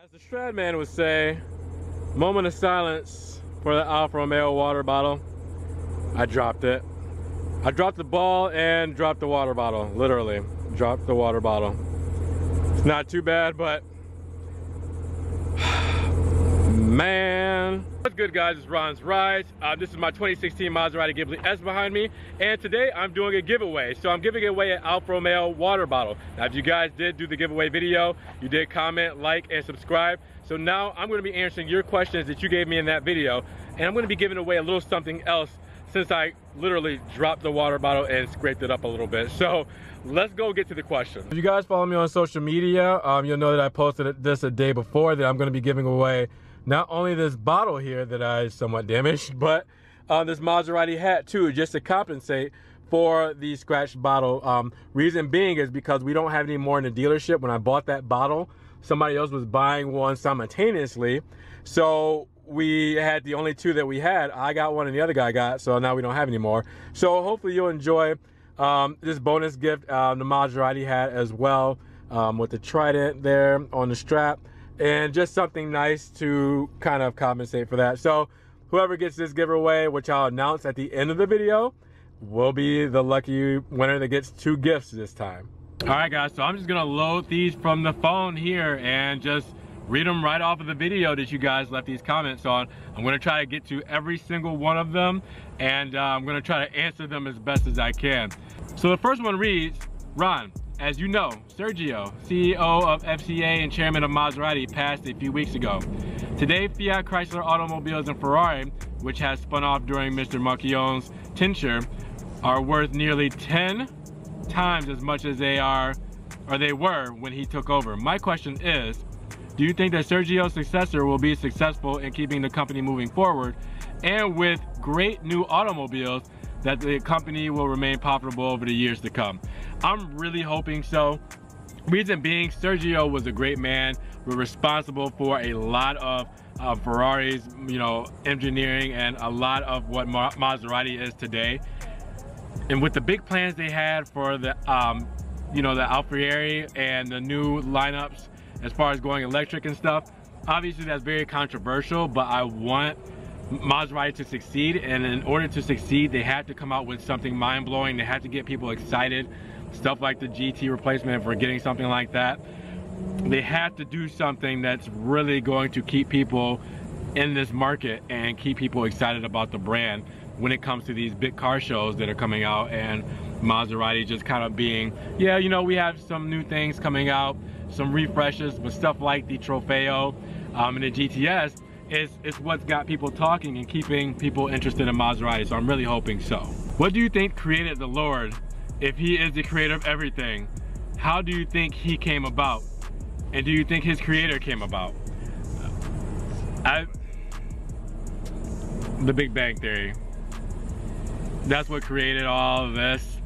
As the Shred Man would say, moment of silence for the Alfa Romeo water bottle. I dropped it. I dropped the ball and dropped the water bottle. Literally, dropped the water bottle. It's not too bad, but man. What's good, guys? It's Ron's Rides. This is my 2016 Maserati Ghibli S behind me, and today I'm doing a giveaway. So I'm giving away an Alfa Romeo water bottle. Now, if you guys did do the giveaway video, you did comment, like, and subscribe. So now I'm going to be answering your questions that you gave me in that video, and I'm going to be giving away a little something else since I literally dropped the water bottle and scraped it up a little bit. So let's go get to the question. If you guys follow me on social media, you'll know that I posted this a day before that I'm going to be giving away not only this bottle here that I somewhat damaged, but this Maserati hat too, just to compensate for the scratched bottle. Reason being is because we don't have any more in the dealership. When I bought that bottle, somebody else was buying one simultaneously. So we had the only two that we had. I got one and the other guy got, so now we don't have any more. So hopefully you'll enjoy this bonus gift, the Maserati hat as well, with the trident there on the strap. And just something nice to kind of compensate for that. So whoever gets this giveaway, which I'll announce at the end of the video, will be the lucky winner that gets two gifts this time. All right, guys, so I'm just gonna load these from the phone here and just read them right off of the video that you guys left these comments on. I'm gonna try to get to every single one of them, and I'm gonna try to answer them as best as I can. So the first one reads, Ron, as you know, Sergio, CEO of FCA and chairman of Maserati, passed a few weeks ago. Today, Fiat Chrysler Automobiles and Ferrari, which has spun off during Mr. Marchionne's tenure, are worth nearly 10 times as much as they were when he took over. My question is, do you think that Sergio's successor will be successful in keeping the company moving forward, and with great new automobiles, that the company will remain profitable over the years to come? I'm really hoping so. Reason being, Sergio was a great man. We're responsible for a lot of Ferrari's, engineering and a lot of what Maserati is today. And with the big plans they had for the, the Alfieri and the new lineups, as far as going electric and stuff, obviously that's very controversial, but I want Maserati to succeed, and in order to succeed, they had to come out with something mind-blowing. They had to get people excited. Stuff like the GT replacement, for getting something like that. They have to do something that's really going to keep people in this market and keep people excited about the brand when it comes to these big car shows that are coming out, and Maserati just kind of being, yeah, we have some new things coming out, some refreshes, but stuff like the Trofeo and the GTS it's what's got people talking and keeping people interested in Maserati. So I'm really hoping so. What do you think created the Lord? If he is the creator of everything, how do you think he came about? And do you think his creator came about? The Big Bang Theory. That's what created all of this.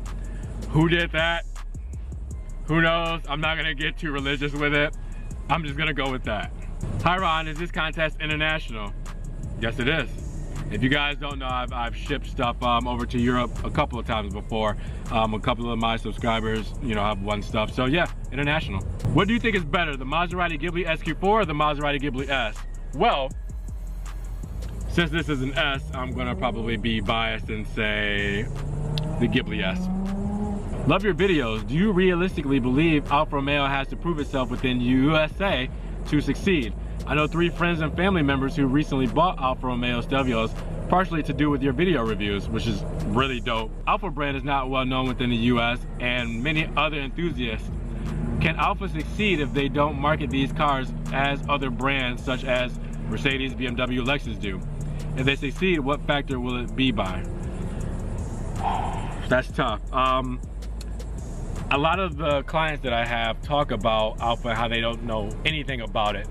Who did that? Who knows? I'm not gonna get too religious with it. I'm just gonna go with that. Hi Ron, is this contest international? Yes, it is. If you guys don't know, I've shipped stuff over to Europe a couple of times before. A couple of my subscribers, have won stuff. So yeah, international. What do you think is better, the Maserati Ghibli SQ4 or the Maserati Ghibli S? Well, since this is an S, I'm gonna probably be biased and say the Ghibli S. Love your videos. Do you realistically believe Alfa Romeo has to prove itself within USA to succeed? I know 3 friends and family members who recently bought Alfa Romeo Stevios, partially to do with your video reviews, which is really dope. Alfa brand is not well known within the US and many other enthusiasts. Can Alfa succeed if they don't market these cars as other brands such as Mercedes, BMW, Lexus do? If they succeed, what factor will it be by? That's tough. A lot of the clients that I have talk about Alfa, how they don't know anything about it.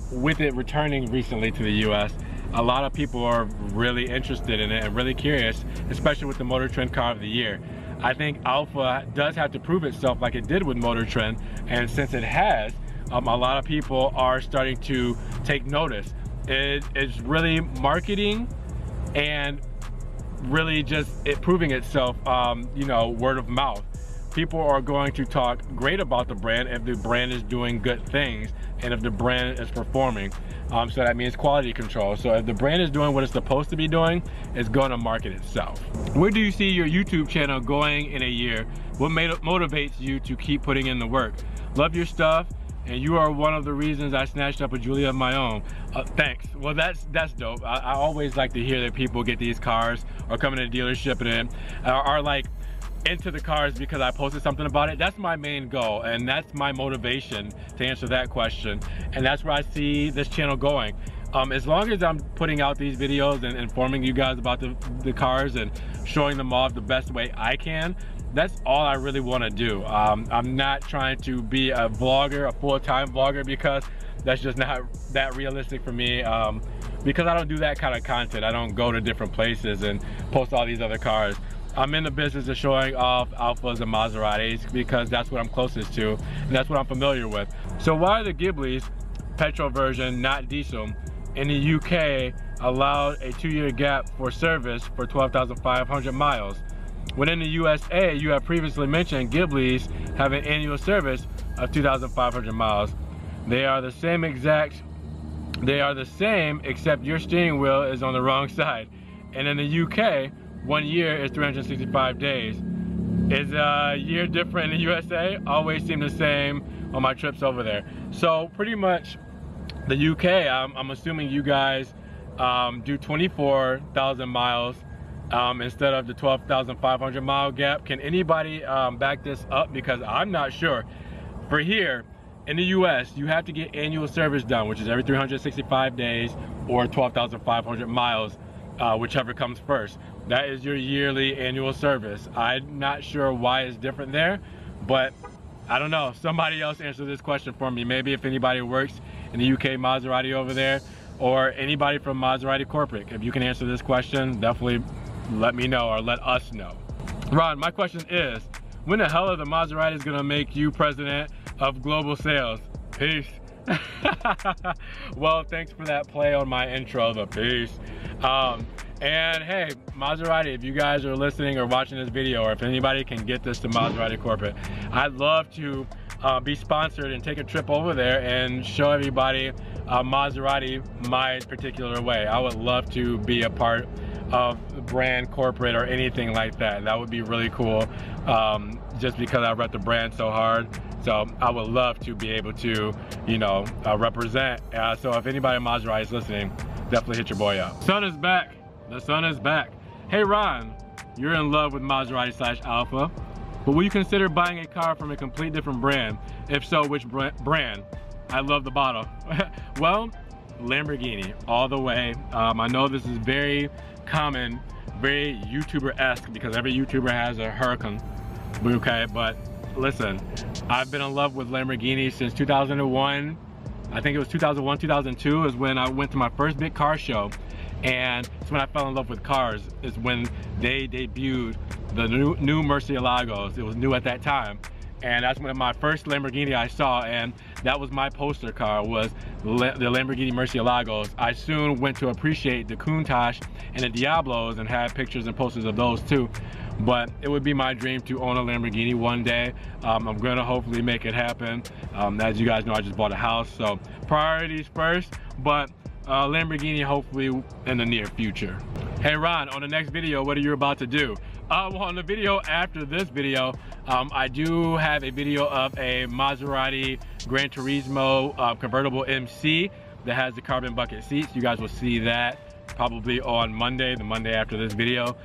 With it returning recently to the US, a lot of people are really interested in it and really curious, especially with the Motor Trend Car of the Year. I think Alfa does have to prove itself like it did with Motor Trend, and since it has, a lot of people are starting to take notice. It's really marketing and really just it proving itself, word of mouth. people are going to talk great about the brand if the brand is doing good things and if the brand is performing. So that means quality control. So if the brand is doing what it's supposed to be doing, it's going to market itself. Where do you see your YouTube channel going in a year? What motivates you to keep putting in the work? Love your stuff, and you are one of the reasons I snatched up a Julia of my own. Thanks. Well, that's dope. I always like to hear that people get these cars or come in a dealership and are like into the cars because I posted something about it. That's my main goal, and that's my motivation to answer that question, and that's where I see this channel going. As long as I'm putting out these videos and informing you guys about the cars and showing them off the best way I can, that's all I really want to do. I'm not trying to be a vlogger, a full-time vlogger, because that's just not that realistic for me, because I don't do that kind of content. I don't go to different places and post all these other cars. I'm in the business of showing off Alfas and Maseratis because that's what I'm closest to and that's what I'm familiar with. So why are the Ghiblis, petrol version, not diesel, in the UK allowed a 2-year gap for service for 12,500 miles? When in the USA, you have previously mentioned Ghiblis have an annual service of 2,500 miles. They are the same except your steering wheel is on the wrong side. And in the UK, 1 year is 365 days. Is a year different in the USA? Always seem the same on my trips over there. So pretty much the UK, I'm assuming you guys do 24,000 miles instead of the 12,500 mile gap. Can anybody back this up? Because I'm not sure. For here in the US, you have to get annual service done, which is every 365 days or 12,500 miles, whichever comes first. That is your yearly annual service. I'm not sure why it's different there, but I don't know. Somebody else answer this question for me. Maybe if anybody works in the UK Maserati over there, or anybody from Maserati corporate, if you can answer this question, definitely let me know or let us know. Ron, my question is, when the hell are the Maseratis gonna make you president of global sales? Peace. Well, thanks for that play on my intro, the peace. And hey, Maserati, if you guys are listening or watching this video, or if anybody can get this to Maserati corporate, I'd love to be sponsored and take a trip over there and show everybody Maserati my particular way. I would love to be a part of brand corporate or anything like that. That would be really cool, just because I rep the brand so hard. So I would love to be able to, you know, represent. So if anybody in Maserati is listening, definitely hit your boy up. Sun is back. The sun is back. Hey Ron, you're in love with Maserati / Alfa, but will you consider buying a car from a complete different brand? If so, which brand? I love the bottle. Well, Lamborghini all the way. I know this is very common, very YouTuber-esque, because every YouTuber has a Huracan, okay? But listen, I've been in love with Lamborghini since 2001. I think it was 2001, 2002 is when I went to my first big car show, and it's when I fell in love with cars. It's when they debuted the new Murcielagos. It was new at that time, and that's when my first Lamborghini I saw, and that was my poster car, was the Lamborghini Murcielagos. I soon went to appreciate the Countach and the Diablos and had pictures and posters of those too. But it would be my dream to own a Lamborghini one day. I'm gonna hopefully make it happen. As you guys know, I just bought a house, so priorities first, but Lamborghini hopefully in the near future. Hey Ron, on the next video, what are you about to do? Well, on the video after this video, I do have a video of a Maserati Gran Turismo convertible MC that has the carbon bucket seats. You guys will see that probably on Monday, the Monday after this video.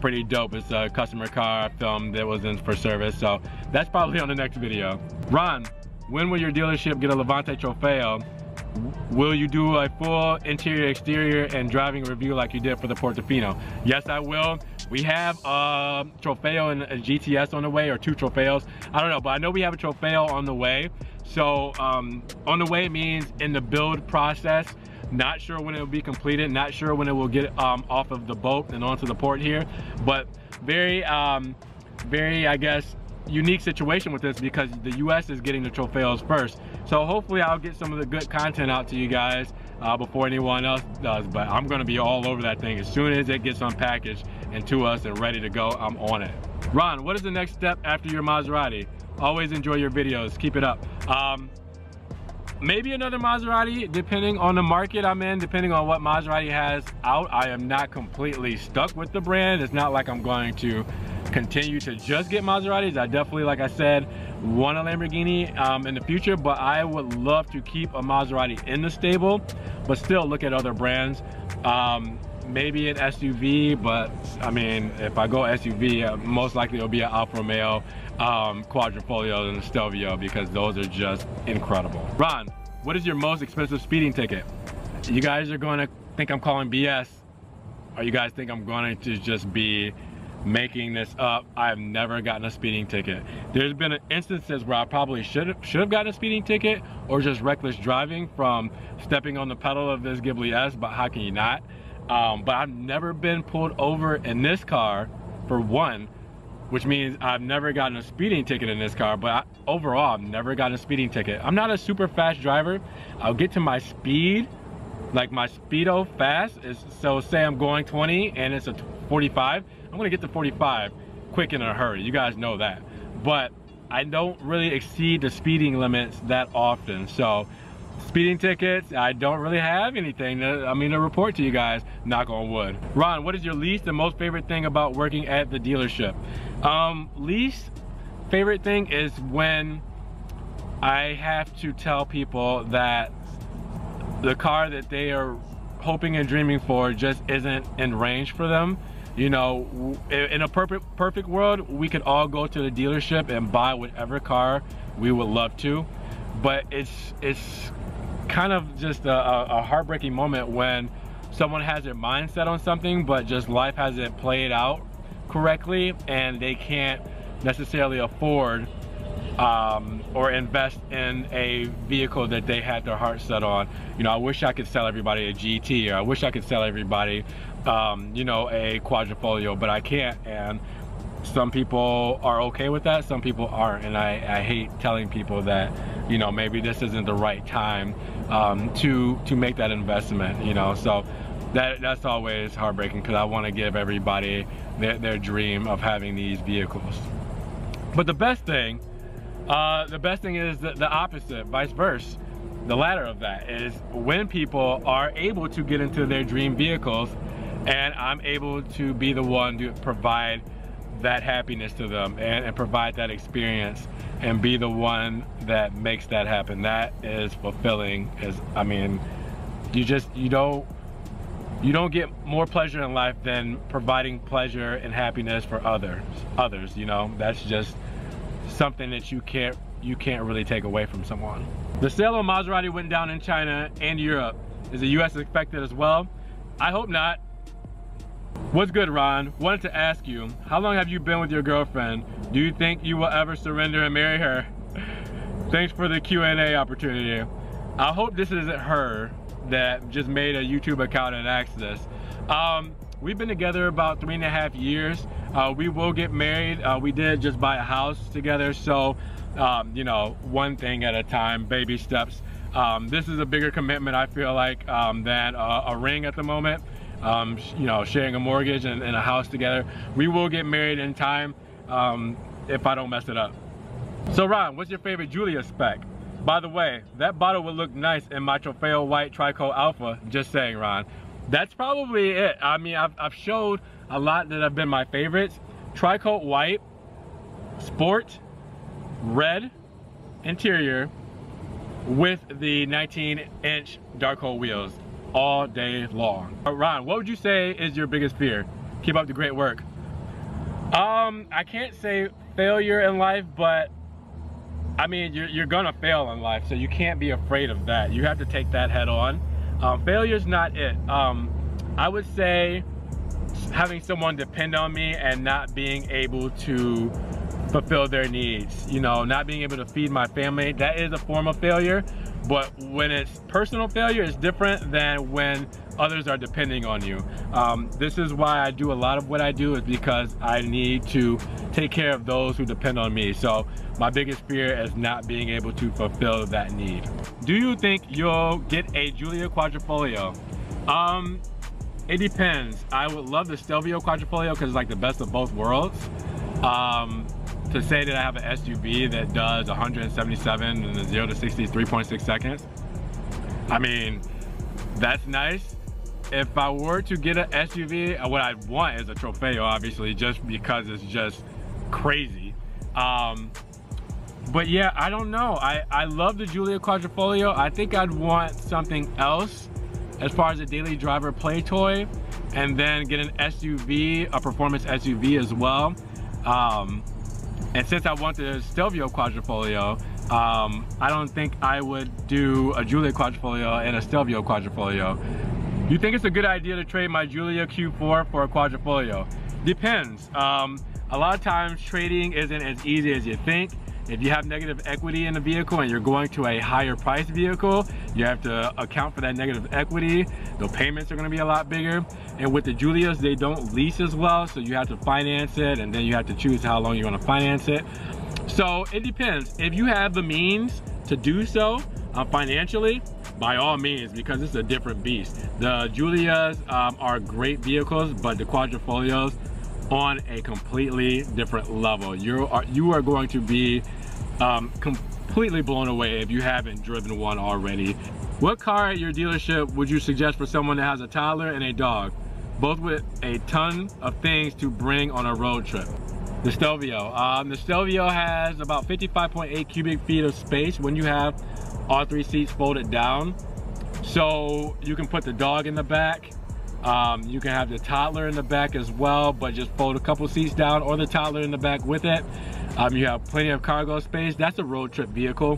Pretty dope. It's a customer car film that was in for service, so that's probably on the next video. Ron, when will your dealership get a Levante Trofeo? Will you do a full interior, exterior, and driving review like you did for the Portofino? Yes, I will. We have a Trofeo and a GTS on the way, or 2 Trofeos. I don't know, but I know we have a Trofeo on the way. So on the way means in the build process. Not sure when it will be completed, not sure when it will get off of the boat and onto the port here, but very, I guess, unique situation with this because the US is getting the Trofeos first. So hopefully I'll get some of the good content out to you guys before anyone else does, but I'm gonna be all over that thing as soon as it gets unpackaged and to us and ready to go, I'm on it. Ron, what is the next step after your Maserati? Always enjoy your videos, keep it up. Maybe another Maserati, depending on the market I'm in, depending on what Maserati has out. I am not completely stuck with the brand. It's not like I'm going to continue to just get Maseratis. I definitely, like I said, want a Lamborghini in the future, but I would love to keep a Maserati in the stable, but still look at other brands. Maybe an SUV, but I mean, if I go SUV, most likely it'll be an Alfa Romeo Quadrifoglio and a Stelvio, because those are just incredible. Ron, what is your most expensive speeding ticket? You guys are going to think I'm calling BS, or you guys think I'm going to just be making this up. I've never gotten a speeding ticket. There's been instances where I probably should have gotten a speeding ticket, or just reckless driving from stepping on the pedal of this Ghibli S, but how can you not? But I've never been pulled over in this car, for one, which means I've never gotten a speeding ticket in this car, but overall, I've never gotten a speeding ticket. I'm not a super fast driver. I'll get to my speed, like my speedo fast, so say I'm going 20 and it's a 45, I'm gonna get to 45 quick and in a hurry. You guys know that. But I don't really exceed the speeding limits that often. So speeding tickets, I don't really have anything to report to you guys, knock on wood. Ron, what is your least and most favorite thing about working at the dealership? Least favorite thing is when I have to tell people that the car that they are hoping and dreaming for just isn't in range for them. You know, in a perfect world, we could all go to the dealership and buy whatever car we would love to, but it's kind of just a heartbreaking moment when someone has their mind set on something, but just life hasn't played out correctly and they can't necessarily afford or invest in a vehicle that they had their heart set on. You know, I wish I could sell everybody a GT, or I wish I could sell everybody you know, a Quadrifoglio, but I can't. And some people are okay with that, some people aren't, and I hate telling people that, you know, maybe this isn't the right time to make that investment, you know. So that's always heartbreaking, because I want to give everybody their dream of having these vehicles. But the best thing is the opposite, vice versa. The latter of that is when people are able to get into their dream vehicles, and I'm able to be the one to provide that happiness to them and provide that experience and be the one that makes that happen. That is fulfilling. I mean, you don't get more pleasure in life than providing pleasure and happiness for others, you know. That's just something that you can't really take away from someone. The sale of Maserati went down in China and Europe. Is the US affected as well? I hope not. What's good, Ron? Wanted to ask you, how long have you been with your girlfriend? Do you think you will ever surrender and marry her? Thanks for the Q&A opportunity. I hope this isn't her that just made a YouTube account and asked this. We've been together about 3.5 years. We will get married. We did just buy a house together, so you know, one thing at a time, baby steps. This is a bigger commitment, I feel like, than a ring at the moment. You know, sharing a mortgage and a house together. We will get married in time if I don't mess it up. So Ron, what's your favorite Giulia spec? By the way, that bottle would look nice in my Trofeo White Tricoat Alpha. Just saying, Ron. That's probably it. I mean, I've showed a lot that have been my favorites. Tricoat White, Sport, Red interior with the 19-inch dark hole wheels. All day long. Ron, what would you say is your biggest fear? Keep up the great work. I can't say failure in life, but I mean, you're gonna fail in life, so you can't be afraid of that. You have to take that head on. Failure's not it. I would say having someone depend on me and not being able to fulfill their needs, you know, not being able to feed my family, that is a form of failure. But when it's personal failure, it's different than when others are depending on you. This is why I do a lot of what I do, is because I need to take care of those who depend on me. So my biggest fear is not being able to fulfill that need. Do you think you'll get a Giulia Quadrifoglio? It depends. I would love the Stelvio Quadrifoglio because it's like the best of both worlds. To say that I have an SUV that does 177 and the 0 to 60 is 3.6 seconds, I mean, that's nice. If I were to get an SUV, what I'd want is a Trofeo, obviously, just because it's just crazy. But yeah, I don't know. I love the Giulia Quadrifoglio. I think I'd want something else as far as a daily driver play toy, and then get an SUV, a performance SUV as well. And since I want the Stelvio Quadrifoglio, I don't think I would do a Giulia Quadrifoglio and a Stelvio Quadrifoglio. You think it's a good idea to trade my Giulia Q4 for a Quadrifoglio? Depends. A lot of times trading isn't as easy as you think. If you have negative equity in the vehicle and you're going to a higher price vehicle, you have to account for that negative equity. The payments are going to be a lot bigger. And with the Giulias, they don't lease as well, so you have to finance it, and then you have to choose how long you want to finance it. So it depends. If you have the means to do so financially, by all means, because it's a different beast. The Giulias are great vehicles, but the Quadrifoglios on a completely different level. You are going to be completely blown away if you haven't driven one already. What car at your dealership would you suggest for someone that has a toddler and a dog, both with a ton of things to bring on a road trip? The Stelvio. The Stelvio has about 55.8 cubic feet of space when you have all 3 seats folded down. So you can put the dog in the back. You can have the toddler in the back as well, but just fold a couple seats down, or the toddler in the back with it. You have plenty of cargo space. That's a road trip vehicle.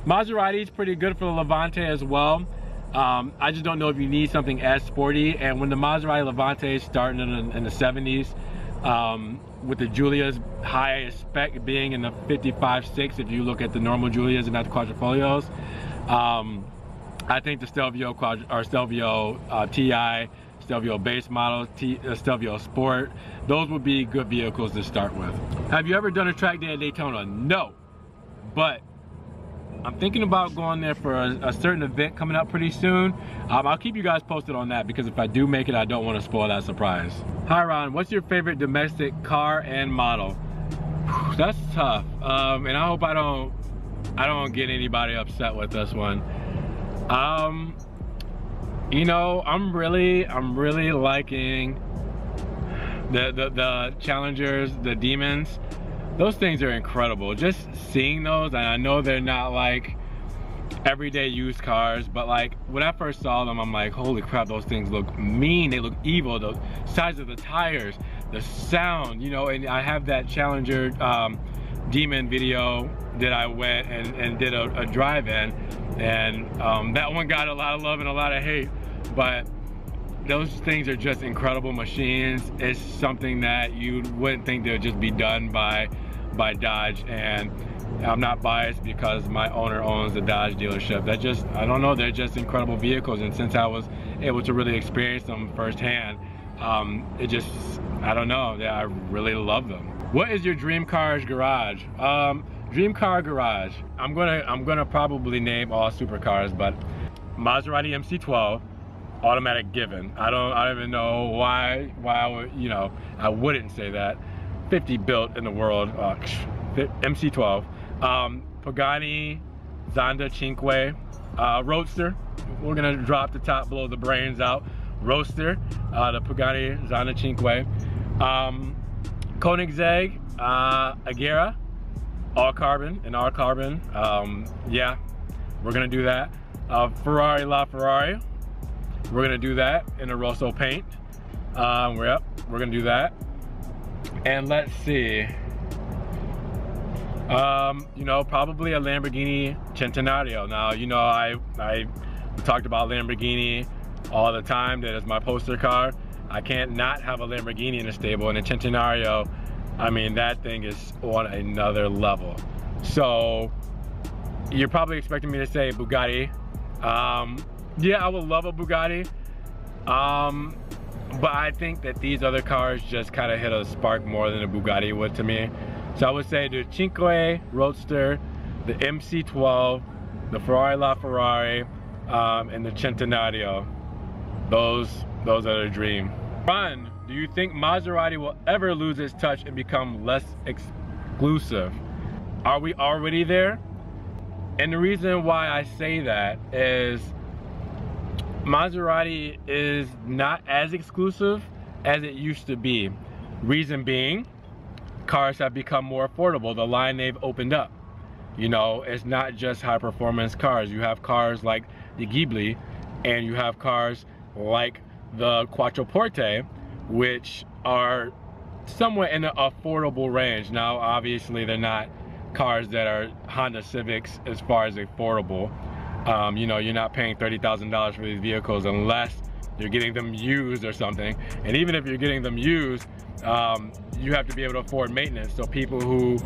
Maserati is pretty good for the Levante as well. I just don't know if you need something as sporty. And when the Maserati Levante is starting in the 70s, with the Giulia's highest spec being in the 55.6, if you look at the normal Giulias and not the Quadrifolios, I think the Stelvio TI, Stelvio base model, Stelvio Sport, those would be good vehicles to start with. Have you ever done a track day at Daytona? No, but I'm thinking about going there for a certain event coming up pretty soon. I'll keep you guys posted on that, because if I do make it, I don't want to spoil that surprise. Hi Ron, what's your favorite domestic car and model? Whew, that's tough, and I hope I don't get anybody upset with this one. You know, I'm really liking the Challengers, the Demons. Those things are incredible. Just seeing those, and I know they're not like everyday used cars, but like when I first saw them, I'm like, holy crap, those things look mean, they look evil. The size of the tires, the sound, you know. And I have that Challenger Demon video that I went and did a drive-in, and that one got a lot of love and a lot of hate, but those things are just incredible machines. It's something that you wouldn't think they would just be done by Dodge, and I'm not biased because my owner owns the Dodge dealership. That just, I don't know, they're just incredible vehicles, and since I was able to really experience them firsthand, it just, I don't know, yeah, I really love them. What is your dream car's garage? Dream car garage, I'm gonna probably name all supercars, but Maserati MC12, automatic given. I don't even know why I would, you know, I wouldn't say that. 50 built in the world, MC12. Pagani Zonda Cinque Roadster. We're gonna drop the top, blow the brains out. Roadster, the Pagani Zonda Cinque. Koenigsegg Agera, all carbon, and all carbon. Yeah, we're gonna do that. Ferrari LaFerrari. We're gonna do that in a Rosso paint. We're gonna do that. And let's see. You know, probably a Lamborghini Centenario. Now, you know, I talked about Lamborghini all the time. That is my poster car. I can't not have a Lamborghini in the stable, and a Centenario, I mean, that thing is on another level. So you're probably expecting me to say Bugatti. Yeah, I would love a Bugatti, but I think that these other cars just kind of hit a spark more than a Bugatti would to me. So I would say the Cinque Roadster, the MC12, the Ferrari LaFerrari, and the Centenario. Those those are the dream. Ron, do you think Maserati will ever lose its touch and become less exclusive? Are we already there? And the reason why I say that is Maserati is not as exclusive as it used to be. Reason being, cars have become more affordable. The line they've opened up. You know, it's not just high performance cars. You have cars like the Ghibli, and you have cars like the Quattroporte, which are somewhat in the affordable range. Now, obviously, they're not cars that are Honda Civics as far as affordable. You know, you're not paying $30,000 for these vehicles unless you're getting them used or something. And even if you're getting them used, you have to be able to afford maintenance. So people who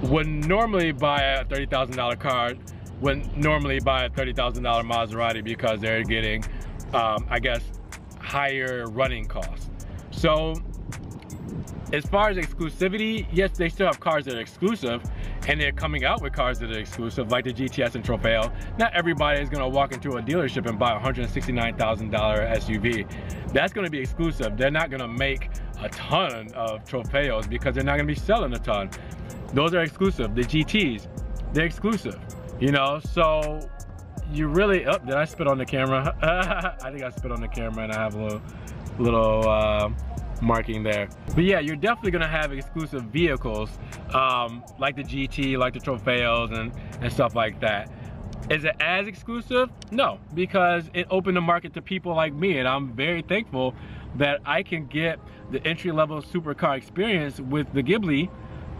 would normally buy a $30,000 car wouldn't normally buy a $30,000 Maserati because they're getting, I guess, higher running costs. So as far as exclusivity, yes, they still have cars that are exclusive, and they're coming out with cars that are exclusive, like the GTS and Trofeo. Not everybody is gonna walk into a dealership and buy a $169,000 SUV. That's gonna be exclusive. They're not gonna make a ton of Trofeos because they're not gonna be selling a ton. Those are exclusive. The GTs, they're exclusive, you know? So you really, oh, did I spit on the camera? I think I spit on the camera and I have a little marking there. But yeah, you're definitely gonna have exclusive vehicles like the GT, like the Trofeos and stuff like that. Is it as exclusive? No, because it opened the market to people like me, and I'm very thankful that I can get the entry-level supercar experience with the Ghibli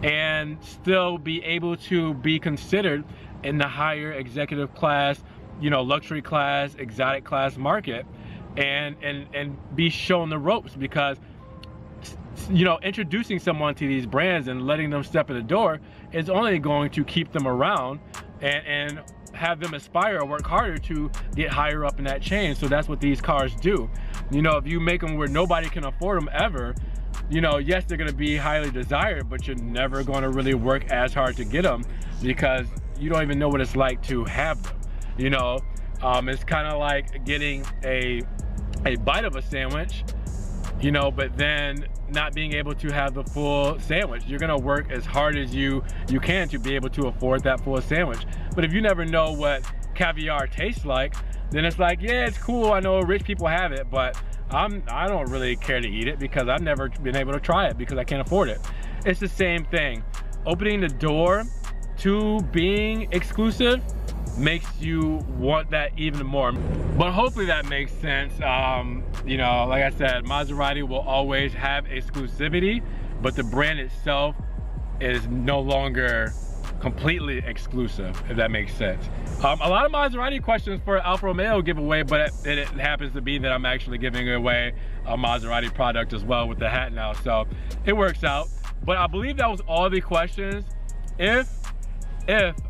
and still be able to be considered in the higher executive class, you know, luxury class, exotic class market, and be shown the ropes. Because, you know, introducing someone to these brands and letting them step in the door is only going to keep them around and have them aspire or work harder to get higher up in that chain. So that's what these cars do. You know, if you make them where nobody can afford them ever, you know, yes, they're gonna be highly desired, but you're never gonna really work as hard to get them because you don't even know what it's like to have them. You know, it's kind of like getting a bite of a sandwich, you know, but then not being able to have the full sandwich. You're gonna work as hard as you can to be able to afford that full sandwich. But if you never know what caviar tastes like, then it's like, yeah, it's cool, I know rich people have it, but I don't really care to eat it because I've never been able to try it because I can't afford it. It's the same thing. Opening the door to being exclusive makes you want that even more. But hopefully that makes sense. You know, like I said, Maserati will always have exclusivity, but the brand itself is no longer completely exclusive, if that makes sense. A lot of Maserati questions for Alfa Romeo giveaway, but it happens to be that I'm actually giving away a Maserati product as well with the hat now, so it works out. But I believe that was all the questions. If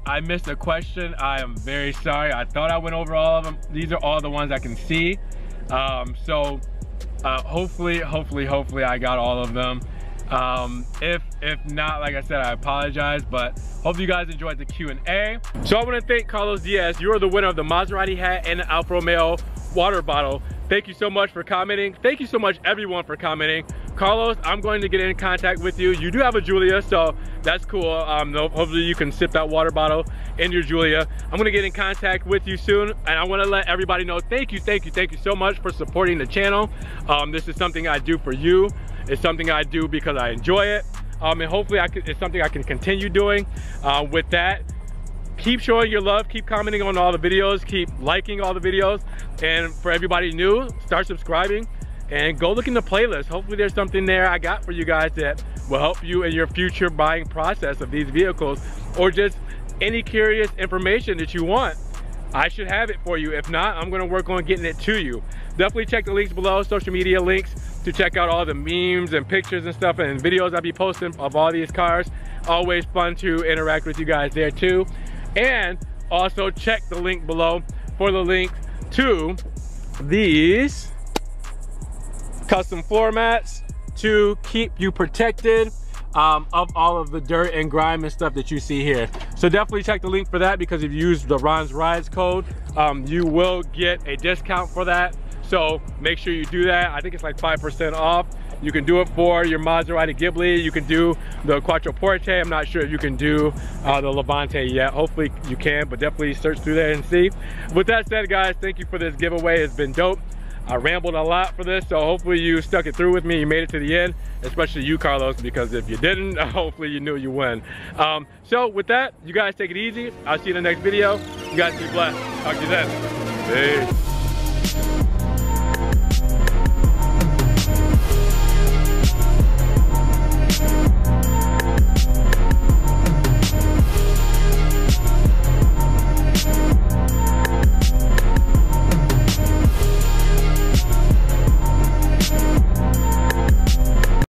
I missed a question, I am very sorry. I thought I went over all of them. These are all the ones I can see. So hopefully I got all of them. If not, like I said, I apologize, but hope you guys enjoyed the Q&A. So I want to thank Carlos Diaz. You are the winner of the Maserati hat and the Alfa Romeo water bottle. Thank you so much for commenting. Thank you so much everyone for commenting. Carlos, I'm going to get in contact with you. You do have a Giulia, so that's cool. Hopefully you can sip that water bottle in your Giulia. I'm gonna get in contact with you soon, and I wanna let everybody know, thank you so much for supporting the channel. This is something I do for you. It's something I do because I enjoy it. And hopefully it's something I can continue doing. With that, keep showing your love, keep commenting on all the videos, keep liking all the videos. And for everybody new, start subscribing and go look in the playlist. Hopefully there's something there I got for you guys that will help you in your future buying process of these vehicles, or just any curious information that you want. I should have it for you. If not, I'm gonna work on getting it to you. Definitely check the links below, social media links, to check out all the memes and pictures and stuff and videos I'll be posting of all these cars. Always fun to interact with you guys there too. And also check the link below for the link to these custom floor mats to keep you protected of all of the dirt and grime and stuff that you see here. So definitely check the link for that, because if you use the Ron's Rides code, you will get a discount for that. So make sure you do that. I think it's like 5% off. You can do it for your Maserati Ghibli. You can do the Quattroporte. I'm not sure if you can do the Levante yet. Hopefully you can, but definitely search through there and see. With that said, guys, thank you for this giveaway. It's been dope. I rambled a lot for this, so hopefully you stuck it through with me. You made it to the end, especially you, Carlos, because if you didn't, hopefully you knew you win. So with that, you guys take it easy. I'll see you in the next video. You guys be blessed. Talk to you then. Peace.